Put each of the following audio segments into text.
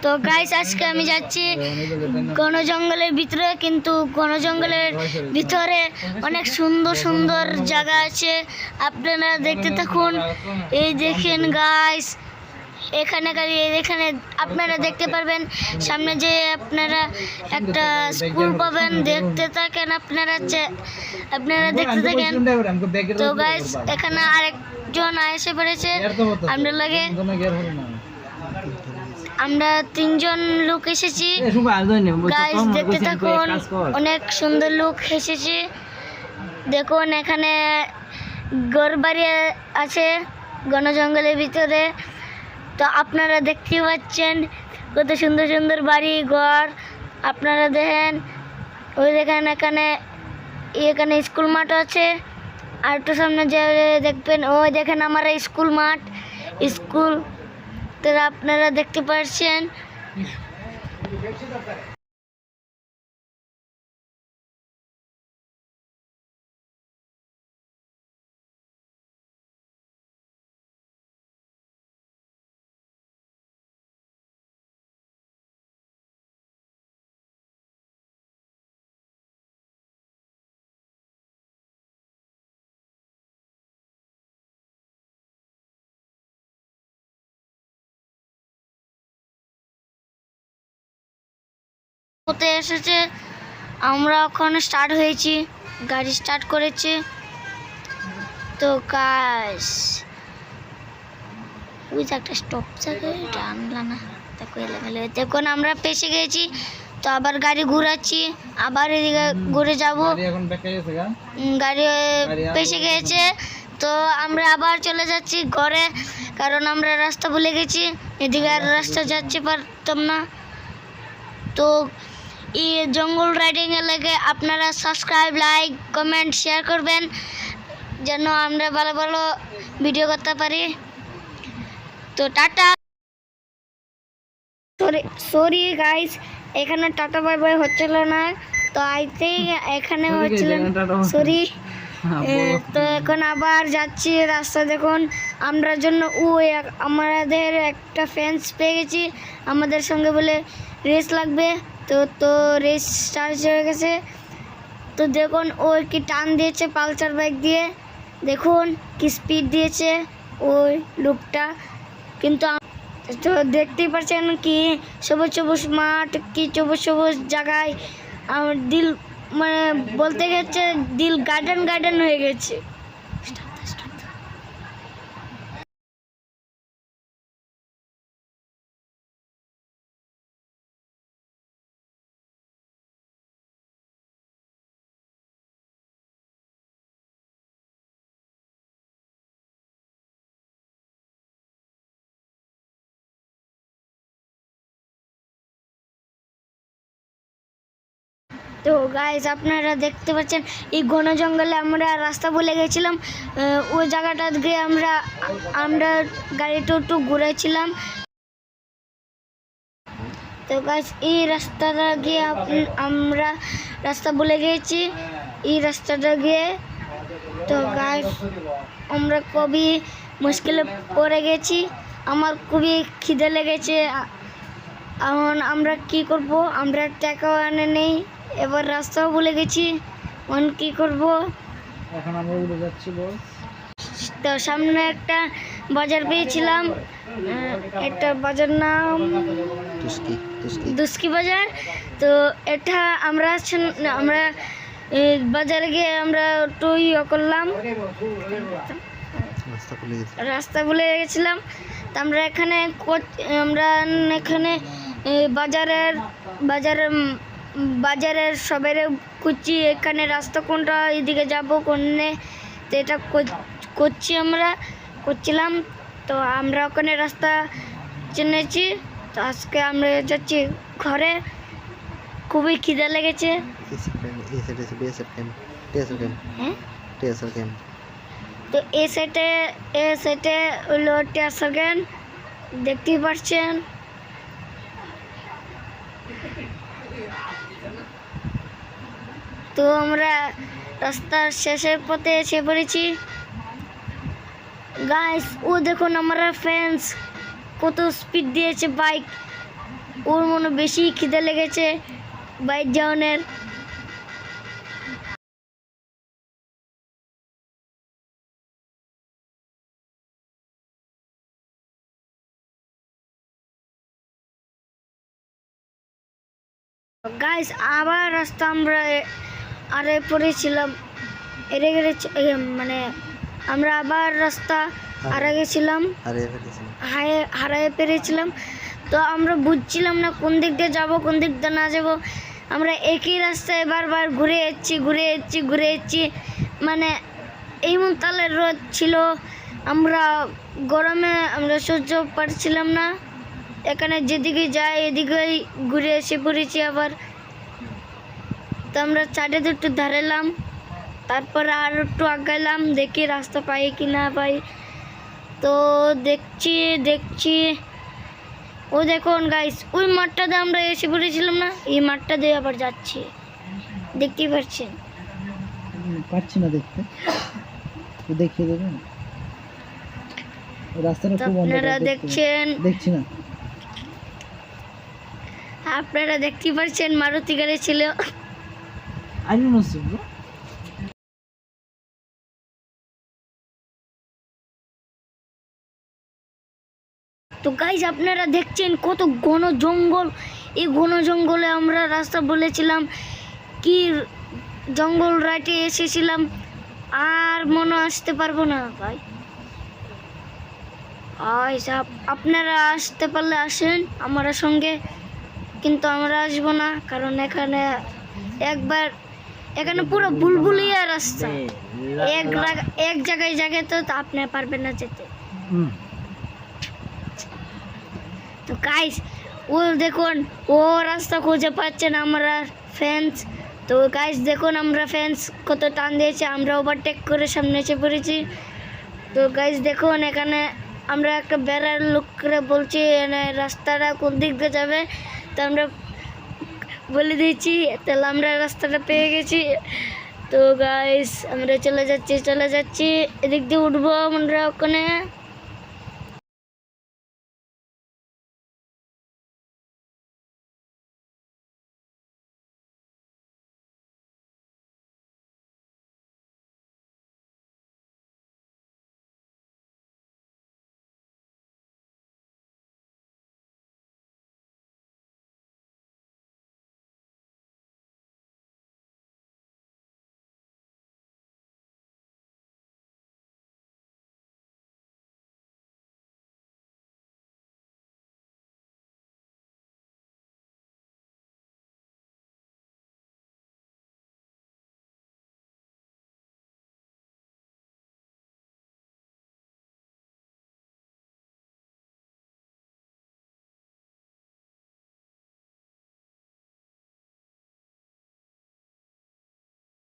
তো গাইস আজকে আমি যাচ্ছি ঘন জঙ্গলের ভিতরে, কিন্তু ঘন জঙ্গলের ভিতরে অনেক সুন্দর সুন্দর জায়গা আছে, আপনারা দেখতে থাকুন। এই দেখেন গাইস, এখানে আপনারা দেখতে পারবেন সামনে যে আপনারা একটা স্কুল পাবেন, দেখতে থাকেন আপনারা দেখতে থাকেন। তো গাইস এখানে আরেকজন এসে পড়েছে, আমরা 3 জন লোক এসেছি গাইস, দেখতে থাকুন। অনেক সুন্দর লোক এসেছে, দেখুন এখানে ঘরবাড়ি আছে ঘন জঙ্গলের ভিতরে। তো আপনারা দেখতে পাচ্ছেন কত সুন্দর সুন্দর বাড়ি ঘর, আপনারা দেখেন। ওই দেখেন এখানে স্কুল মাঠ আছে, আর একটু সামনে যে দেখবেন ওই দেখেন আমার স্কুল মাঠ, স্কুল তো আপনারা দেখতে পাচ্ছেন। হতে এসেছে, আমরা এখন স্টার্ট হয়েছি, গাড়ি স্টার্ট করেছে। তো গাইস ওই যে একটা স্টপ থাকে, এটা আনলা না, দেখুন আমরা পেছে গেছি। তো আবার গাড়ি ঘুরাচ্ছি, আবার এদিকে ঘুরে যাব, গাড়ি পেছে গেছে। তো আমরা আবার চলে যাচ্ছি ঘরে, কারণ আমরা রাস্তা ভুলে গেছি, এদিকে আর রাস্তা যাচ্ছে পারতাম না। তো এই জঙ্গল রাইডিংয়ের লাগে আপনারা সাবস্ক্রাইব, লাইক, কমেন্ট, শেয়ার করবেন, যেন আমরা ভালো ভালো ভিডিও করতে পারি। তো টাটা। সরি গাইস, এখানে টাটা বাই বাই হচ্ছিল না, তো আইতেই এখানে হচ্ছিল, সরি। তো এখন আবার যাচ্ছি রাস্তা, দেখুন আমরা জন্য আমাদের একটা ফ্রেন্ডস পেয়ে গেছি, আমাদের সঙ্গে বলে রেস লাগবে। তো রেস স্টার্ট হয়ে গেছে। তো দেখুন ও কি টান দিয়েছে পালসার বাইক দিয়ে, দেখুন কি স্পিড দিয়েছে ওই লোকটা। কিন্তু তো দেখতেই পাচ্ছেন কি সবুজ সবুজ মাঠ, কি সবুজ সবুজ জায়গায় আমার দিল, মানে বলতে গেছে দিল গার্ডেন গার্ডেন হয়ে গেছে। তো গাইস আপনারা দেখতে পাচ্ছেন এই ঘন জঙ্গলে আমরা রাস্তা ভুলে গেছিলাম, ওই জায়গাটা গিয়ে আমরা গাড়িটা একটু ঘুরেছিলাম। তো গাইস এই রাস্তাটা গিয়ে আমরা রাস্তা ভুলে গেছি, এই রাস্তাটা গিয়ে। তো গাইস আমরা খুবই মুশকিলে পড়ে গেছি, আমার খুবই খিদে লেগেছে। এখন আমরা কি করব, আমরা টাকাও আনে নেই, এবার রাস্তাও ভুলে গেছি, এখন কি করব। এখন আমরা উড়ে যাচ্ছি বস। তো সামনে একটা বাজার পেয়েছিলাম, একটা বাজার নাম দুস্কি বাজার। তো এটা আমরা বাজারে গিয়ে আমরা একটু করলাম, রাস্তা ভুলে গেছিলাম। তো আমরা এখানে বাজারের সবাই খুঁজছি এখানে রাস্তা কোনটা, এদিকে যাবো কোনে। তো এটা করছিলাম। তো আমরা ওখানে রাস্তা চিনেছি। তো আজকে আমরা যাচ্ছি ঘরে, খুবই খিদে লেগেছে। তো এই সাইডে হলো টিয়ারশাল গ্যান, দেখতেই পাচ্ছেন। তো আমরা রাস্তার শেষের পথে এসে পড়েছি গাইস। ও দেখুন আমরা ফ্রেন্ডস কত স্পিড দিয়েছে বাইক, ওর মনে বেশি খিদে লেগেছে বাইর যাওয়ানের। গাইস আবার রাস্তা আমরা আরে পড়েছিলাম, এরে গেছে মানে আমরা আবার রাস্তা আরে গেছিলাম, হারিয়ে পেরেছিলাম। তো আমরা বুঝছিলাম না কোন দিক দিয়ে যাবো কোন দিক দিয়ে না যাবো। আমরা একই রাস্তায় বারবার ঘুরে যাচ্ছি। মানে এই তালের রোদ ছিল, আমরা গরমে আমরা সহ্য পারছিলাম না। এখানে যেদিকে যাই এদিকেই ঘুরে এসে পড়েছি আবার। তো আমরা চাটে দুটো ধারেলাম, তারপরে আর একটু আগাইলাম, দেখি রাস্তা পাই কি না পাই। তো দেখছি ও দেখুন গাইস, ওই মাঠটাতে আমরা এসে পড়েছিলাম না, এই মাঠটা দিয়ে আবার যাচ্ছি, দেখতেই পাচ্ছেন। পাচ্ছি না দেখতে, দেখিয়ে দেবেন রাস্তাটা খুব আপনারা দেখছেন, দেখছি না। আপনারা দেখতে পাচ্ছেন মারুতি গাড়ি ছিল। I don't know bro. তো গাইস আপনারা দেখছেন কত ঘন জঙ্গল। এই ঘন জঙ্গলে আমরা রাস্তা বলেছিলাম কি জঙ্গল রাইটে এসেছিলাম, আর মনে আসতে পারবো না ভাই। আপনারা আসতে পারলে আসেন আমার সঙ্গে, কিন্তু আমরা আসবো না, কারণ এখানে পুরো বুলবুলিয়া রাস্তা, এক জায়গায় তো আপনি পারবেন না যেতে। তো গাইস ও দেখুন ও রাস্তা খুঁজে পাচ্ছে না, আমরা ফ্যান্স। তো গাইস দেখুন আমরা ফ্যান্স কত টান দিয়েছে, আমরা ওভারটেক করে সামনে এসে পড়েছি। তো গাইস দেখুন এখানে আমরা একটা বেড়ার লোক করে বলছি রাস্তাটা কোন দিক দিয়ে যাবে, তো আমরা বলে দিয়েছি, তাহলে আমরা রাস্তাটা পেয়ে গেছি। তো গাইস আমরা চলে যাচ্ছি, এদিক দিয়ে উঠবো আমরা ওখানে।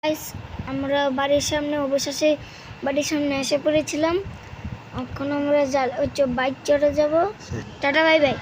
গাইস আমরা বাড়ির সামনে অবশেষে বাড়ির সামনে এসে পড়েছিলাম। এখন আমরা বাইক চড়ে যাব। Tata bye bye.